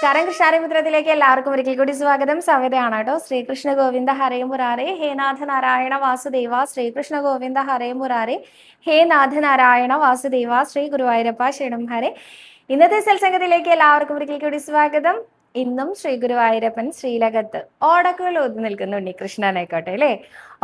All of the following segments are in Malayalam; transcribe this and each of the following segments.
നമസ്കാരം. കൃഷ്ണാരമിത്രത്തിലേക്ക് എല്ലാവർക്കും ഒരിക്കൽ കൂടി സ്വാഗതം. സവിതയാണ് കേട്ടോ. ശ്രീകൃഷ്ണ ഗോവിന്ദ ഹരേ മുരാരേ ഹേ നാഥ നാരായണ വാസുദേവ. ശ്രീകൃഷ്ണ ഗോവിന്ദ ഹരേ മുരാരേ ഹേ നാഥ നാരായണ വാസുദേവ. ശ്രീ ഗുരുവായൂരപ്പ ശരണം ഹരേ. ഇന്നത്തെ സത്സംഗത്തിലേക്ക് എല്ലാവർക്കും ഒരിക്കൽ കൂടി സ്വാഗതം. ഇന്നും ശ്രീ ഗുരുവായൂരപ്പൻ ശ്രീലകത്ത് ഓടക്കുകൾ ഊതി നിൽക്കുന്ന ഉണ്ണികൃഷ്ണനായിക്കോട്ടെ അല്ലേ.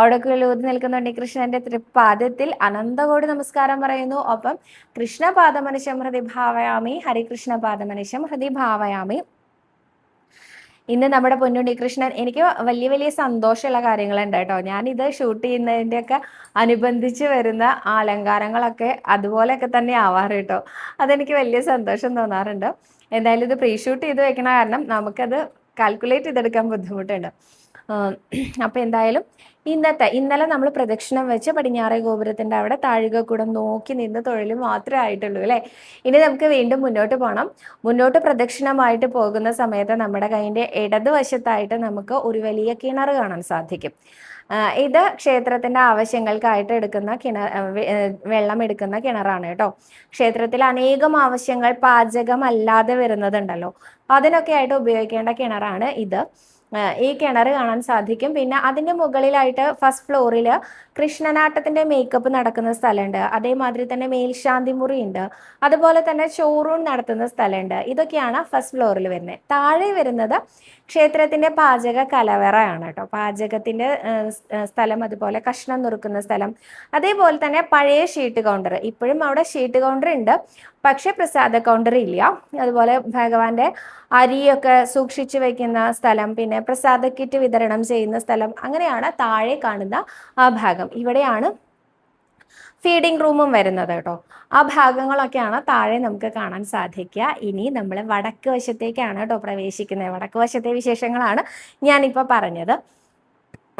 ഓടക്കുകൾ ഊതി നിൽക്കുന്ന ഉണ്ണികൃഷ്ണന്റെ തൃപ്പാദത്തിൽ അനന്തകോടി നമസ്കാരം പറയുന്നു. ഒപ്പം കൃഷ്ണപാദമനുഷ്യം ഹൃദി ഭാവയാമി, ഹരികൃഷ്ണ പാദമനുഷ്യം ഹൃദി ഭാവയാമി. ഇന്ന് നമ്മുടെ പൊന്നുണ്ണി കൃഷ്ണൻ, എനിക്ക് വലിയ വലിയ സന്തോഷമുള്ള കാര്യങ്ങളുണ്ട് കേട്ടോ. ഞാനിത് ഷൂട്ട് ചെയ്യുന്നതിൻ്റെയൊക്കെ അനുബന്ധിച്ച് വരുന്ന അലങ്കാരങ്ങളൊക്കെ അതുപോലെയൊക്കെ തന്നെ ആവാറ് കേട്ടോ. അതെനിക്ക് വലിയ സന്തോഷം തോന്നാറുണ്ട്. എന്തായാലും ഇത് പ്രീ ഷൂട്ട് ചെയ്ത് വെക്കണ കാരണം നമുക്കത് കാൽക്കുലേറ്റ് ചെയ്തെടുക്കാൻ ബുദ്ധിമുട്ടുണ്ട്. അപ്പം എന്തായാലും ഇന്നലെ നമ്മൾ പ്രദക്ഷിണം വെച്ച് പടിഞ്ഞാറേ ഗോപുരത്തിൻ്റെ അവിടെ താഴികക്കുടം നോക്കി നിന്ന് തൊഴിൽ മാത്രമേ ആയിട്ടുള്ളൂ അല്ലേ. ഇനി നമുക്ക് വീണ്ടും മുന്നോട്ട് പോകണം. മുന്നോട്ട് പ്രദക്ഷിണമായിട്ട് പോകുന്ന സമയത്ത് നമ്മുടെ കൈൻ്റെ ഇടതുവശത്തായിട്ട് നമുക്ക് ഒരു വലിയ കിണർ കാണാൻ സാധിക്കും. ഇത് ക്ഷേത്രത്തിന്റെ ആവശ്യങ്ങൾക്കായിട്ട് എടുക്കുന്ന വെള്ളം എടുക്കുന്ന കിണറാണ് കേട്ടോ. ക്ഷേത്രത്തിൽ അനേകം ആവശ്യങ്ങൾ പാചകമല്ലാതെ വരുന്നതുണ്ടല്ലോ, അതിനൊക്കെ ആയിട്ട് ഉപയോഗിക്കേണ്ട കിണറാണ് ഇത്. ഈ കിണർ കാണാൻ സാധിക്കും. പിന്നെ അതിൻ്റെ മുകളിലായിട്ട് ഫസ്റ്റ് ഫ്ലോറിൽ കൃഷ്ണനാട്ടത്തിൻ്റെ മേക്കപ്പ് നടക്കുന്ന സ്ഥലമുണ്ട്. അതേമാതിരി തന്നെ മേൽശാന്തി മുറി ഉണ്ട്. അതുപോലെ തന്നെ ഷോറൂം നടത്തുന്ന സ്ഥലമുണ്ട്. ഇതൊക്കെയാണ് ഫസ്റ്റ് ഫ്ലോറിൽ വരുന്നത്. താഴെ വരുന്നത് ക്ഷേത്രത്തിൻ്റെ പാചക കലവറയാണ് കേട്ടോ. പാചകത്തിൻ്റെ സ്ഥലം, അതുപോലെ കഷ്ണം നുറുക്കുന്ന സ്ഥലം, അതേപോലെ തന്നെ പഴയ ഷീട്ട് കൗണ്ടർ. ഇപ്പോഴും അവിടെ ഷീട്ട് കൗണ്ടർ ഉണ്ട്, പക്ഷെ പ്രസാദ കൗണ്ടർ ഇല്ല. അതുപോലെ ഭഗവാന്റെ അരിയൊക്കെ സൂക്ഷിച്ചു വെക്കുന്ന സ്ഥലം, പിന്നെ പ്രസാദ കിറ്റ് വിതരണം ചെയ്യുന്ന സ്ഥലം, അങ്ങനെയാണ് താഴെ കാണുന്ന ആ ഭാഗം. ഇവിടെയാണ് ഫീഡിംഗ് റൂമും വരുന്നത് കേട്ടോ. ആ ഭാഗങ്ങളൊക്കെയാണ് താഴെ നമുക്ക് കാണാൻ സാധിക്കുക. ഇനി നമ്മൾ വടക്ക് വശത്തേക്കാണ് കേട്ടോ പ്രവേശിക്കുന്നത്. വടക്ക് വശത്തെ വിശേഷങ്ങളാണ് ഞാനിപ്പോൾ പറഞ്ഞത്.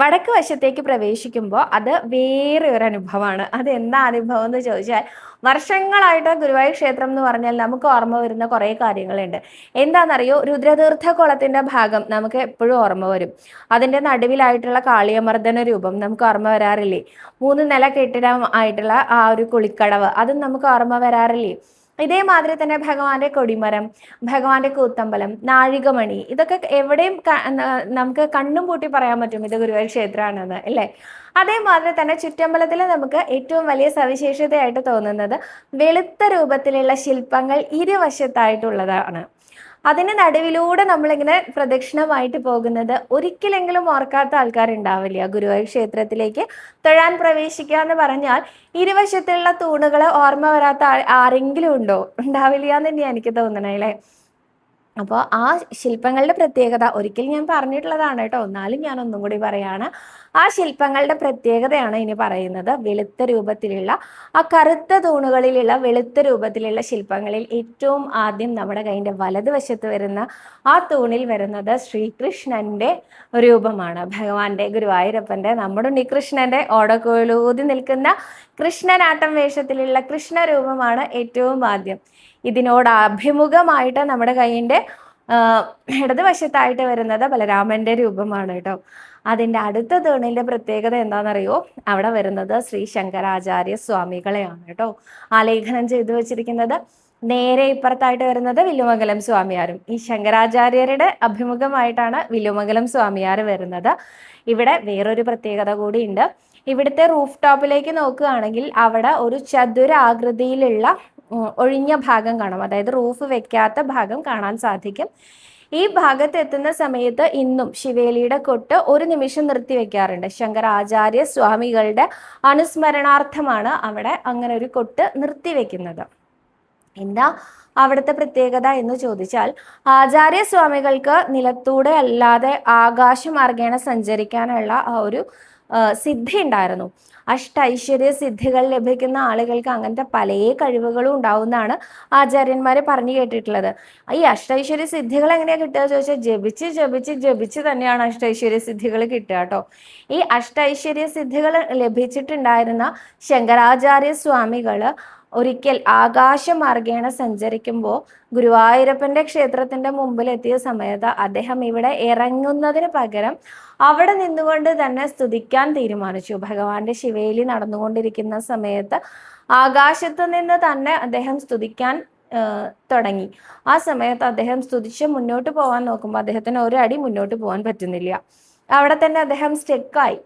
വടക്ക് വശത്തേക്ക് പ്രവേശിക്കുമ്പോൾ അത് വേറെ ഒരു അനുഭവമാണ്. അത് എന്താ അനുഭവം എന്ന് ചോദിച്ചാൽ, വർഷങ്ങളായിട്ട് ഗുരുവായൂർ ക്ഷേത്രം എന്ന് പറഞ്ഞാൽ നമുക്ക് ഓർമ്മ വരുന്ന കുറേ കാര്യങ്ങളുണ്ട്. എന്താണെന്നറിയോ, രുദ്രതീർത്ഥ കുളത്തിൻ്റെ ഭാഗം നമുക്ക് എപ്പോഴും ഓർമ്മ വരും. അതിൻ്റെ നടുവിലായിട്ടുള്ള കാളിയമർദ്ദന രൂപം നമുക്ക് ഓർമ്മ വരാറില്ലേ. 3 നില കെട്ടിടം ആയിട്ടുള്ള ആ ഒരു കുളിക്കടവ്, അതും നമുക്ക് ഓർമ്മ വരാറില്ലേ. ഇതേമാതിരി തന്നെ ഭഗവാന്റെ കൊടിമരം, ഭഗവാന്റെ കൂത്തമ്പലം, നാഴികമണി, ഇതൊക്കെ എവിടെയും നമുക്ക് കണ്ണും പൂട്ടി പറയാൻ പറ്റും ഇത് ഗുരുവായൂർ ക്ഷേത്രമാണെന്ന് അല്ലേ. അതേമാതിരി തന്നെ ചുറ്റമ്പലത്തിൽ നമുക്ക് ഏറ്റവും വലിയ സവിശേഷതയായിട്ട് തോന്നുന്നത് വെളുത്ത രൂപത്തിലുള്ള ശില്പങ്ങൾ ഇരുവശത്തായിട്ടുള്ളതാണ്. അതിന് നടുവിലൂടെ നമ്മളിങ്ങനെ പ്രദക്ഷിണമായിട്ട് പോകുന്നത് ഒരിക്കലെങ്കിലും ഓർക്കാത്ത ആൾക്കാരുണ്ടാവില്ല. ഗുരുവായൂർ ക്ഷേത്രത്തിലേക്ക് തൊഴാൻ പ്രവേശിക്കുക എന്ന് പറഞ്ഞാൽ ഇരുവശത്തുള്ള തൂണുകൾ ഓർമ്മ വരാത്ത ആരെങ്കിലും ഉണ്ടോ? ഉണ്ടാവില്ല എന്ന് തന്നെയാണ് എനിക്ക് തോന്നണേ അല്ലേ. അപ്പോൾ ആ ശില്പങ്ങളുടെ പ്രത്യേകത ഒരിക്കൽ ഞാൻ പറഞ്ഞിട്ടുള്ളതാണ് കേട്ടോ, എന്നാലും ഞാൻ ഒന്നും കൂടി പറയാണ്. ആ ശില്പങ്ങളുടെ പ്രത്യേകതയാണ് ഇനി പറയുന്നത്. വെളുത്ത രൂപത്തിലുള്ള ആ കറുത്ത തൂണുകളിലുള്ള വെളുത്ത രൂപത്തിലുള്ള ശില്പങ്ങളിൽ ഏറ്റവും ആദ്യം നമ്മുടെ കൈൻ്റെ വലതുവശത്ത് വരുന്ന ആ തൂണിൽ വരുന്നത് ശ്രീകൃഷ്ണന്റെ രൂപമാണ്. ഭഗവാന്റെ, ഗുരുവായൂരപ്പൻ്റെ, നമ്മുടെ ഉണ്ണികൃഷ്ണന്റെ ഓടക്കുഴലൂതി നിൽക്കുന്ന കൃഷ്ണനാട്ടം വേഷത്തിലുള്ള കൃഷ്ണരൂപമാണ് ഏറ്റവും ആദ്യം. ഇതിനോട് അഭിമുഖമായിട്ട് നമ്മുടെ കൈയിൻ്റെ ഇടതുവശത്തായിട്ട് വരുന്നത് ബലരാമന്റെ രൂപമാണ് കേട്ടോ. അതിൻ്റെ അടുത്ത തൂണിൻ്റെ പ്രത്യേകത എന്താണെന്നറിയോ, അവിടെ വരുന്നത് ശ്രീ ശങ്കരാചാര്യ സ്വാമികളെയാണ് കേട്ടോ ആലേഖനം ചെയ്തു വെച്ചിരിക്കുന്നത്. നേരെ ഇപ്പുറത്തായിട്ട് വരുന്നത് വില്ലുമംഗലം സ്വാമിയാരും. ഈ ശങ്കരാചാര്യരുടെ അഭിമുഖമായിട്ടാണ് വില്ലുമംഗലം സ്വാമിയാർ വരുന്നത്. ഇവിടെ വേറൊരു പ്രത്യേകത കൂടിയുണ്ട്. ഇവിടുത്തെ റൂഫ് ടോപ്പിലേക്ക് നോക്കുകയാണെങ്കിൽ അവിടെ ഒരു ചതുരാകൃതിയിലുള്ള ഒഴിഞ്ഞ ഭാഗം കാണാം. അതായത് റൂഫ് വെക്കാത്ത ഭാഗം കാണാൻ സാധിക്കും. ഈ ഭാഗത്ത് എത്തുന്ന സമയത്ത് ഇന്നും ശിവേലിയുടെ കൊട്ട് ഒരു നിമിഷം നിർത്തി വെക്കാറുണ്ട്. ശങ്കരാചാര്യ സ്വാമികളുടെ അനുസ്മരണാർത്ഥമാണ് അവിടെ അങ്ങനെ ഒരു കൊട്ട് നിർത്തി വെക്കുന്നത്. എന്താ അവിടുത്തെ പ്രത്യേകത എന്ന് ചോദിച്ചാൽ, ആചാര്യസ്വാമികൾക്ക് നിലത്തൂടെ അല്ലാതെ ആകാശമാർഗേണ സഞ്ചരിക്കാനുള്ള ആ ഒരു സിദ്ധി ഉണ്ടായിരുന്നു. അഷ്ടൈശ്വര്യ സിദ്ധികൾ ലഭിക്കുന്ന ആളുകൾക്ക് അങ്ങനത്തെ പല കഴിവുകളും ഉണ്ടാവുന്നതാണ് ആചാര്യന്മാരെ പറഞ്ഞു കേട്ടിട്ടുള്ളത്. ഈ അഷ്ടൈശ്വര്യ സിദ്ധികൾ എങ്ങനെയാണ് കിട്ടുക ചോദിച്ചാൽ, ജപിച്ച് ജപിച്ച് ജപിച്ച് തന്നെയാണ് അഷ്ടൈശ്വര്യ സിദ്ധികൾ കിട്ടുക കേട്ടോ. ഈ അഷ്ടൈശ്വര്യ സിദ്ധികൾ ലഭിച്ചിട്ടുണ്ടായിരുന്ന ശങ്കരാചാര്യ സ്വാമികൾ ഒരിക്കൽ ആകാശമാർഗേണ സഞ്ചരിക്കുമ്പോൾ ഗുരുവായൂരപ്പൻ്റെ ക്ഷേത്രത്തിൻ്റെ മുമ്പിലെത്തിയ സമയത്ത് അദ്ദേഹം ഇവിടെ ഇറങ്ങുന്നതിന് പകരം അവിടെ നിന്നുകൊണ്ട് തന്നെ സ്തുതിക്കാൻ തീരുമാനിച്ചു. ഭഗവാന്റെ ശിവേലി നടന്നുകൊണ്ടിരിക്കുന്ന സമയത്ത് ആകാശത്ത് നിന്ന് തന്നെ അദ്ദേഹം സ്തുതിക്കാൻ തുടങ്ങി. ആ സമയത്ത് അദ്ദേഹം സ്തുതിച്ച് മുന്നോട്ട് പോകാൻ നോക്കുമ്പോൾ അദ്ദേഹത്തിന് ഒരടി മുന്നോട്ട് പോകാൻ പറ്റുന്നില്ല. അവിടെ തന്നെ അദ്ദേഹം സ്റ്റെക്കായി.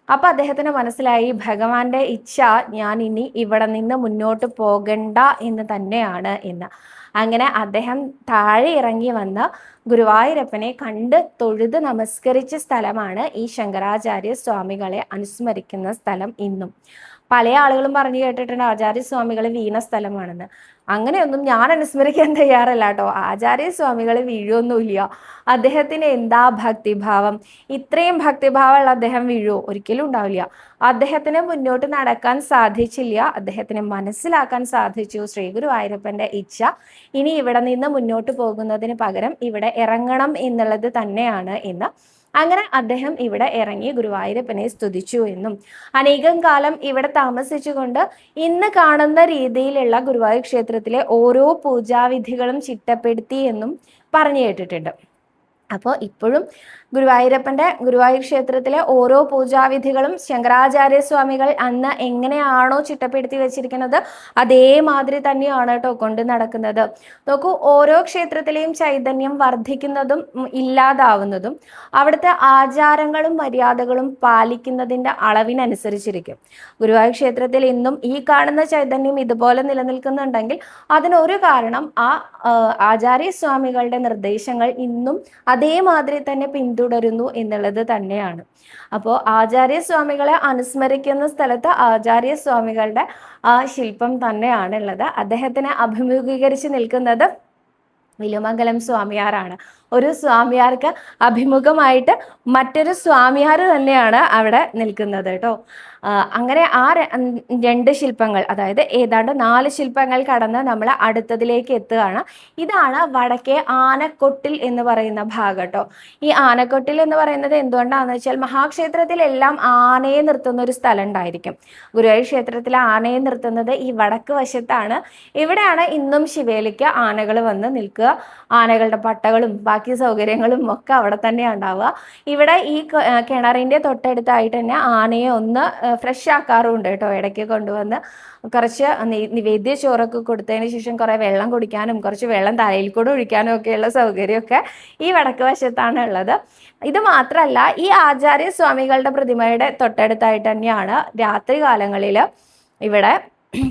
അപ്പൊ അദ്ദേഹത്തിന് മനസ്സിലായി ഭഗവാന്റെ ഇച്ഛ ഞാൻ ഇനി ഇവിടെ നിന്ന് മുന്നോട്ട് പോകണ്ട എന്ന് തന്നെയാണ് എന്ന്. അങ്ങനെ അദ്ദേഹം താഴെ ഇറങ്ങി വന്ന് ഗുരുവായൂരപ്പനെ കണ്ട് തൊഴുത് നമസ്കരിച്ച സ്ഥലമാണ് ഈ ശങ്കരാചാര്യ സ്വാമികളെ അനുസ്മരിക്കുന്ന സ്ഥലം ഇന്നും. പല ആളുകളും പറഞ്ഞു കേട്ടിട്ടുണ്ട് ആചാര്യസ്വാമികൾ വീണ സ്ഥലമാണെന്ന്. അങ്ങനെയൊന്നും ഞാൻ അനുസ്മരിക്കാൻ തയ്യാറല്ല കേട്ടോ. ആചാര്യസ്വാമികൾ വീഴൊന്നുമില്ല. അദ്ദേഹത്തിന് എന്താ ഭക്തിഭാവം, ഇത്രയും ഭക്തിഭാവമുള്ള അദ്ദേഹം വീഴുവോ? ഒരിക്കലും ഉണ്ടാവില്ല. അദ്ദേഹത്തിന് മുന്നോട്ട് നടക്കാൻ സാധിച്ചില്ല, അദ്ദേഹത്തിന് മനസ്സിലാക്കാൻ സാധിച്ചു ശ്രീ ഗുരുവായൂരപ്പന്റെ ഇച്ഛ ഇനി ഇവിടെ നിന്ന് മുന്നോട്ട് പോകുന്നതിന് പകരം ഇവിടെ ഇറങ്ങണം എന്നുള്ളത് തന്നെയാണ് എന്ന്. അങ്ങനെ അദ്ദേഹം ഇവിടെ ഇറങ്ങി ഗുരുവായൂരപ്പനെ സ്തുതിച്ചു എന്നും അനേകം കാലം ഇവിടെ താമസിച്ചുകൊണ്ട് ഇന്ന് കാണുന്ന രീതിയിലുള്ള ഗുരുവായൂർ ക്ഷേത്രത്തിലെ ഓരോ പൂജാവിധികളും ചിട്ടപ്പെടുത്തി എന്നും പറഞ്ഞു കേട്ടിട്ടുണ്ട്. അപ്പോൾ ഇപ്പോഴും ഗുരുവായൂർ ക്ഷേത്രത്തിലെ ഓരോ പൂജാവിധികളും ശങ്കരാചാര്യ സ്വാമികൾ അന്ന് എങ്ങനെയാണോ ചിട്ടപ്പെടുത്തി വെച്ചിരിക്കുന്നത് അതേമാതിരി തന്നെയാണ് കേട്ടോ കൊണ്ട് നടക്കുന്നത്. നോക്കൂ, ഓരോ ക്ഷേത്രത്തിലെയും ചൈതന്യം വർദ്ധിക്കുന്നതും ഇല്ലാതാവുന്നതും അവിടുത്തെ ആചാരങ്ങളും മര്യാദകളും പാലിക്കുന്നതിൻ്റെ അളവിനനുസരിച്ചിരിക്കും. ഗുരുവായൂർ ക്ഷേത്രത്തിൽ ഇന്നും ഈ കാണുന്ന ചൈതന്യം ഇതുപോലെ നിലനിൽക്കുന്നുണ്ടെങ്കിൽ അതിനൊരു കാരണം ആ ആചാര്യസ്വാമികളുടെ നിർദ്ദേശങ്ങൾ ഇന്നും അതേമാതിരി തന്നെ പിന്തുടരുന്നു എന്നുള്ളത് തന്നെയാണ്. അപ്പോൾ ആചാര്യസ്വാമികളെ അനുസ്മരിക്കുന്ന സ്ഥലത്ത് ആചാര്യസ്വാമികളുടെ ആ ശില്പം തന്നെയാണ് ഉള്ളത്. അദ്ദേഹത്തിനെ അഭിമുഖീകരിച്ച് നിൽക്കുന്നത് വിലുമംഗലം സ്വാമിയാരാണ്. ഒരു സ്വാമിയാർക്ക് അഭിമുഖമായിട്ട് മറ്റൊരു സ്വാമിയാർ തന്നെയാണ് അവിടെ നിൽക്കുന്നത് കേട്ടോ. അങ്ങനെ ആ രണ്ട് ശില്പങ്ങൾ, അതായത് ഏതാണ്ട് 4 ശില്പങ്ങൾ കടന്ന് നമ്മൾ അടുത്തതിലേക്ക് എത്തുകയാണ്. ഇതാണ് വടക്കേ ആനക്കൊട്ടിൽ എന്ന് പറയുന്ന ഭാഗം കേട്ടോ. ഈ ആനക്കൊട്ടിൽ എന്ന് പറയുന്നത് എന്തുകൊണ്ടാണെന്ന് വെച്ചാൽ മഹാക്ഷേത്രത്തിലെല്ലാം ആനയെ നിർത്തുന്ന ഒരു സ്ഥലം ഉണ്ടായിരിക്കും. ഗുരുവായൂർ ക്ഷേത്രത്തിൽ ആനയെ നിർത്തുന്നത് ഈ വടക്ക് വശത്താണ്. ഇവിടെയാണ് ഇന്നും ശിവേലിക്ക് ആനകൾ വന്ന് നിൽക്കുക. ആനകളുടെ പട്ടകളും ബാക്കി സൗകര്യങ്ങളും ഒക്കെ അവിടെ തന്നെയാണ് ഉണ്ടാവുക. ഇവിടെ ഈ കിണറിൻ്റെ തൊട്ടടുത്തായിട്ട് തന്നെ ആനയെ ഒന്ന് ഫ്രഷ് ആക്കാറുണ്ട് കേട്ടോ. ഇടയ്ക്ക് കൊണ്ടുവന്ന് കുറച്ച് നിവേദ്യ ചോറൊക്കെ കൊടുത്തതിന് ശേഷം കുറേ വെള്ളം കുടിക്കാനും കുറച്ച് വെള്ളം തലയിൽ കൂടെ ഒഴിക്കാനും ഒക്കെയുള്ള സൗകര്യമൊക്കെ ഈ വടക്ക് വശത്താണ് ഉള്ളത്. ഇത് മാത്രമല്ല, ഈ ആചാര്യസ്വാമികളുടെ പ്രതിമയുടെ തൊട്ടടുത്തായിട്ട് തന്നെയാണ് രാത്രി കാലങ്ങളിൽ ഇവിടെ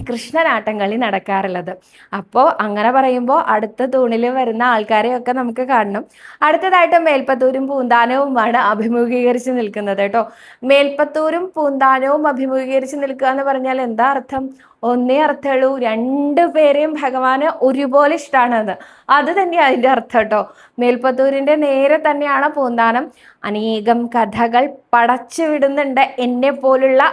കൃഷ്ണനാട്ടം കളി നടക്കാറുള്ളത്. അപ്പോൾ അങ്ങനെ പറയുമ്പോൾ അടുത്ത തൂണിൽ വരുന്ന ആൾക്കാരെയൊക്കെ നമുക്ക് കാണണം. അടുത്തതായിട്ട് മേൽപ്പത്തൂരും പൂന്താനവുമാണ് അഭിമുഖീകരിച്ച് നിൽക്കുന്നത് കേട്ടോ. മേൽപ്പത്തൂരും പൂന്താനവും അഭിമുഖീകരിച്ച് നിൽക്കുക എന്ന് പറഞ്ഞാൽ എന്താ അർത്ഥം? ഒന്നേ അർത്ഥമുള്ളൂ, 2 പേരെയും ഭഗവാന് ഒരുപോലെ ഇഷ്ടമാണെന്ന്. അത് തന്നെയാണ് അതിൻ്റെ അർത്ഥം കേട്ടോ. മേൽപ്പത്തൂരിൻ്റെ നേരെ തന്നെയാണ് പൂന്താനം. അനേകം കഥകൾ പടച്ചു വിടുന്നുണ്ട് എന്നെ പോലുള്ള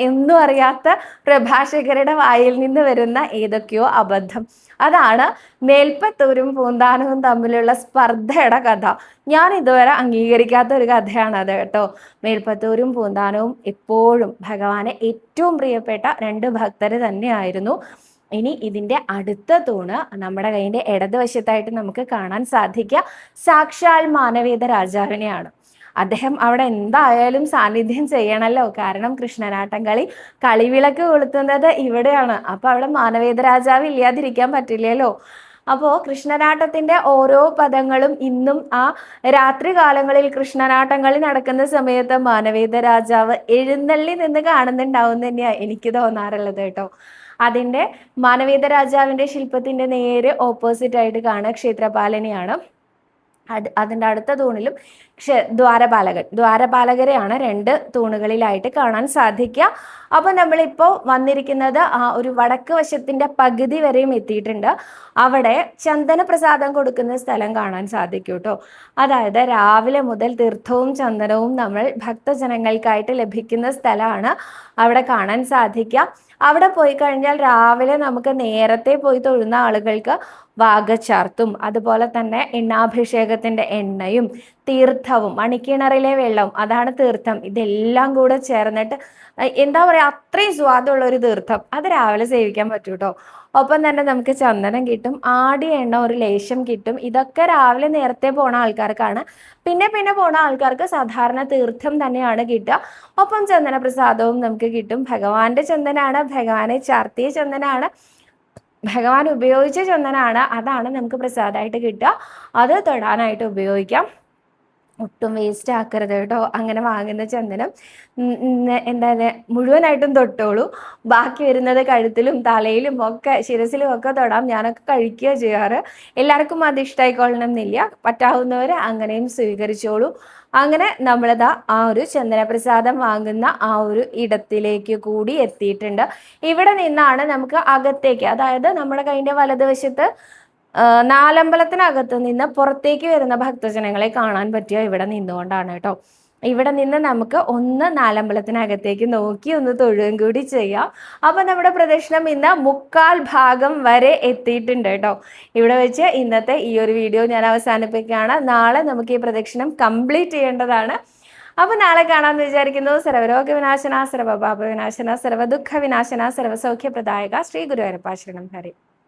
എന്നും അറിയാത്ത പ്രഭാഷകരുടെ വായിൽ നിന്ന് വരുന്ന ഏതൊക്കെയോ അബദ്ധം. അതാണ് മേൽപ്പത്തൂരും പൂന്താനവും തമ്മിലുള്ള സ്പർദ്ധയുടെ കഥ. ഞാൻ ഇതുവരെ അംഗീകരിക്കാത്ത ഒരു കഥയാണ് അത് കേട്ടോ. മേൽപ്പത്തൂരും പൂന്താനവും എപ്പോഴും ഭഗവാന് ഏറ്റവും പ്രിയപ്പെട്ട 2 ഭക്തർ തന്നെയായിരുന്നു. ഇനി ഇതിൻ്റെ അടുത്ത തൂണ് നമ്മുടെ കയ്യിൻ്റെ ഇടതുവശത്തായിട്ട് നമുക്ക് കാണാൻ സാധിക്കുക സാക്ഷാൽ മാനവേദ രാജാവിനെയാണ്. അദ്ദേഹം അവിടെ എന്തായാലും സാന്നിധ്യം ചെയ്യണമല്ലോ. കാരണം കൃഷ്ണനാട്ടം കളിവിളക്ക് കൊളുത്തുന്നത് ഇവിടെയാണ്. അപ്പോൾ അവിടെ മാനവേദ രാജാവ് ഇല്ലാതിരിക്കാൻ പറ്റില്ലല്ലോ. അപ്പോൾ കൃഷ്ണനാട്ടത്തിൻ്റെ ഓരോ പദങ്ങളും ഇന്നും ആ രാത്രി കാലങ്ങളിൽ കൃഷ്ണനാട്ടം കളി നടക്കുന്ന സമയത്ത് മാനവേദ രാജാവ് എഴുന്നള്ളി നിന്ന് കാണുന്നുണ്ടാവും തന്നെയാണ് എനിക്ക് തോന്നാറുള്ളത് കേട്ടോ. അതിൻ്റെ മാനവേദ രാജാവിൻ്റെ ശില്പത്തിൻ്റെ നേരെ ഓപ്പോസിറ്റ് ആയിട്ട് കാണുക ക്ഷേത്രപാലനെയാണ്. അതിൻ്റെ അടുത്ത തൂണിലും ദ്വാരപാലകരെയാണ് 2 തൂണുകളിലായിട്ട് കാണാൻ സാധിക്കുക. അപ്പോൾ നമ്മളിപ്പോൾ വന്നിരിക്കുന്നത് ആ ഒരു വടക്ക് വശത്തിൻ്റെ പകുതി വരെയും എത്തിയിട്ടുണ്ട്. അവിടെ ചന്ദനപ്രസാദം കൊടുക്കുന്ന സ്ഥലം കാണാൻ സാധിക്കും കേട്ടോ. അതായത് രാവിലെ മുതൽ തീർത്ഥവും ചന്ദനവും നമ്മൾ ഭക്തജനങ്ങൾക്കായിട്ട് ലഭിക്കുന്ന സ്ഥലമാണ് അവിടെ കാണാൻ സാധിക്കുക. അവിടെ പോയി കഴിഞ്ഞാൽ രാവിലെ നമുക്ക് നേരത്തെ പോയി തൊഴുന്ന ആളുകൾക്ക് വാഗച്ചാർത്തും അതുപോലെ തന്നെ എണ്ണാഭിഷേകത്തിൻ്റെ എണ്ണയും തീർത്ഥവും മണിക്കിണറിലെ വെള്ളവും അതാണ് തീർത്ഥം, ഇതെല്ലാം കൂടെ ചേർന്നിട്ട് എന്താ പറയുക അത്രയും സ്വാദുള്ള ഒരു തീർത്ഥം അത് രാവിലെ സേവിക്കാൻ പറ്റും കേട്ടോ. ഒപ്പം തന്നെ നമുക്ക് ചന്ദനം കിട്ടും, ആടിയ എണ്ണ ഒരു ലേശം കിട്ടും. ഇതൊക്കെ രാവിലെ നേരത്തെ പോണ ആൾക്കാർക്കാണ്. പിന്നെ പോണ ആൾക്കാർക്ക് സാധാരണ തീർത്ഥം തന്നെയാണ് കിട്ടുക. ഒപ്പം ചന്ദന പ്രസാദവും നമുക്ക് കിട്ടും. ഭഗവാന്റെ ചന്ദനാണ്, ഭഗവാനെ ചാർത്തിയ ചന്ദനാണ്. ഭഗവാൻ ഉപയോഗിച്ച ചന്ദനാണ്, അതാണ് നമുക്ക് പ്രസാദമായിട്ട് കിട്ടുക. അത് തൊടാനായിട്ട് ഉപയോഗിക്കാം. ഒട്ടും വേസ്റ്റ് ആക്കരുത് കേട്ടോ. അങ്ങനെ വാങ്ങുന്ന ചന്ദനം എന്താ മുഴുവനായിട്ടും തൊട്ടോളൂ. ബാക്കി വരുന്നത് കഴുത്തിലും തലയിലും ഒക്കെ ശിരസിലും ഒക്കെ തൊടാം. ഞാനൊക്കെ കഴിക്കുക ചെയ്യാറ്. എല്ലാവർക്കും അത് ഇഷ്ടമായിക്കൊള്ളണം എന്നില്ല. പറ്റാവുന്നവർ അങ്ങനെയും സ്വീകരിച്ചോളൂ. അങ്ങനെ നമ്മളിതാ ആ ഒരു ചന്ദനപ്രസാദം വാങ്ങുന്ന ആ ഒരു ഇടത്തിലേക്ക് കൂടി എത്തിയിട്ടുണ്ട്. ഇവിടെ നിന്നാണ് നമുക്ക് അകത്തേക്ക്, അതായത് നമ്മുടെ കൈൻ്റെ വലതുവശത്ത് നാലമ്പലത്തിനകത്ത് നിന്ന് പുറത്തേക്ക് വരുന്ന ഭക്തജനങ്ങളെ കാണാൻ പറ്റിയ ഇവിടെ നിന്നുകൊണ്ടാണ് കേട്ടോ. ഇവിടെ നിന്ന് നമുക്ക് ഒന്ന് നാലമ്പലത്തിനകത്തേക്ക് നോക്കി ഒന്ന് തൊഴുകയും കൂടി ചെയ്യാം. അപ്പം നമ്മുടെ പ്രദക്ഷിണം ഇന്ന് 1/4 ഭാഗം വരെ എത്തിയിട്ടുണ്ട് കേട്ടോ. ഇവിടെ വെച്ച് ഇന്നത്തെ ഈ ഒരു വീഡിയോ ഞാൻ അവസാനിപ്പിക്കുകയാണ്. നാളെ നമുക്ക് ഈ പ്രദക്ഷിണം കംപ്ലീറ്റ് ചെയ്യേണ്ടതാണ്. അപ്പോൾ നാളെ കാണാമെന്ന് വിചാരിക്കുന്നു. സർവരോഗ വിനാശന, സർവപാപ വിനാശന, സർവദുഃഖ വിനാശന, സർവസൗഖ്യപ്രദായക ശ്രീ ഗുരുവായൂരപ്പ ശരണം. ഹരി.